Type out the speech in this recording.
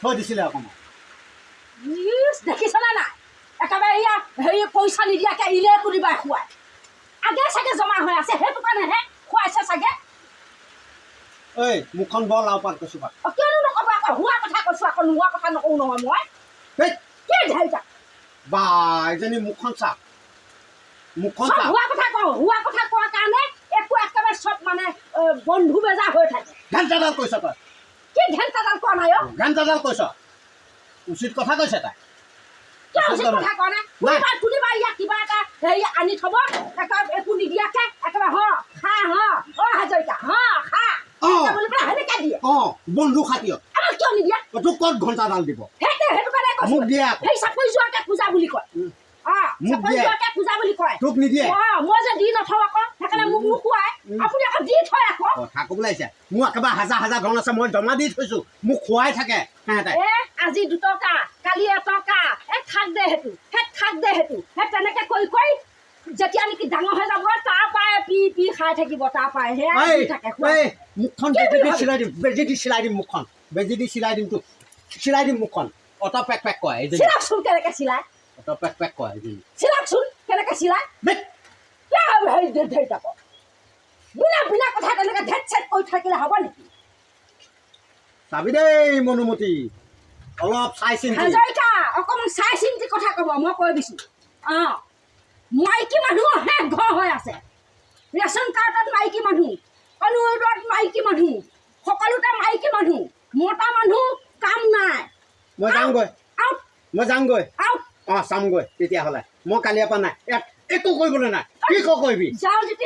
থৈ দিছিলে অকণমান দেখিছনে নাই একেবাৰে ইয়াৰ হেৰি পইচা নিদিয়াকৈ ইলে কোনোবাই খুৱাই আগে চাগে জমা হৈ আছে সেইটো কাৰণেহে খুৱাইছে চাগে ঐ মুখখন বৰ লাও পাত কৈছোঁ পাত কিয়নো নক'ব আকৌ হোৱা কথা কৈছোঁ আকৌ নোহোৱা কথা নকওঁ নহয় মই সেই কি ঢেৰিটা বা এজনী মুখখন চাওক মুখখন চব চাওক হোৱা কথা কওঁ হোৱা কথা কোৱাৰ কাৰণে একো একেবাৰে চব মানে বন্ধু বেজা হৈ থাকে ঘণ্টাডাল কৈছ তই কি ঘেণ্টাডাল কোৱা নাই অ' ঘণ্টাডাল কৈছ উচিত কথা কৈছে তাই কিয় উচিত কথা কোৱা নাই কোনোবা ইয়াত কিবা এটা হেৰি আনি থ'ব একেবাৰে একো নিদিয়াকৈ একেবাৰে খা অ' হাজৰিকা খা বুলি পেলাই সেনেকৈ দিয়ে অঁ বন্ধু খাতিৰত আমাক কিয় নিদিয়া তোক ক'ত ঘণ্টাডাল দিব সেইটো কাৰণে কৈছোঁ মোক দিয়ে আকৌ সেই চাকৰি যোৱাকৈ পূজা বুলি কয় মোক চাকৰি দিয়ে যোৱাকৈ পূজা বুলি কয় তোক নিদিয়ে মই যে দি নথওঁ আকৌ সেইকাৰণে মোক নোখোৱাই আপুনি আকৌ দি থয় আকৌ কথা ক'বলৈ আহিছে মোৰ একেবাৰে হাজাৰ হাজাৰ ধন আছে মই জমা দি থৈছোঁ মোক খুৱাই থাকে সিহঁতে আজি 2 টকা কালি 1 টকা খাক দে সেইটো সেই তেনেকৈ কৈ যেতিয়া নেকি ডাঙৰ হৈ যাব তাৰ পৰাই পি খাই থাকিব তাৰ পৰাই সেয়া থাকে মুখখন বেজি দি চিলাই দিম মুখখন বেজি দি চিলাই দিম তোক চিলাই দিম মুখখন অত পেক পেক কয় চিলাকচোন কেনেকৈ চিলাই অত পেক পেক কয় চিলাকচোন কেনেকৈ চিলাই হেৰি ধৰি যাব বিনা কথা তেনেকৈ ধেট চেট কৰি থাকিলে হ'ব নেকি চাবি দেই মনুমতি অলপ চাই চিন্তি হাজৰিকা অকণমান চাই চিন্তি কথা ক'ব মই কৈ দিছোঁ মাইকী মানুহহে ঘৰ হৈ আছে ৰেচন কাৰ্ডত মাইকী মানুহ অনুৰোধত মাইকী মানুহ সকলোতে মাইকী মানুহ মতা মানুহ কাম নাই মই যামগৈ অঁ চামগৈ তেতিয়াহ'লে মই কালিৰ পৰা নাই একো কৰিবলৈ নাই কি কৰিবি যাওঁ যদি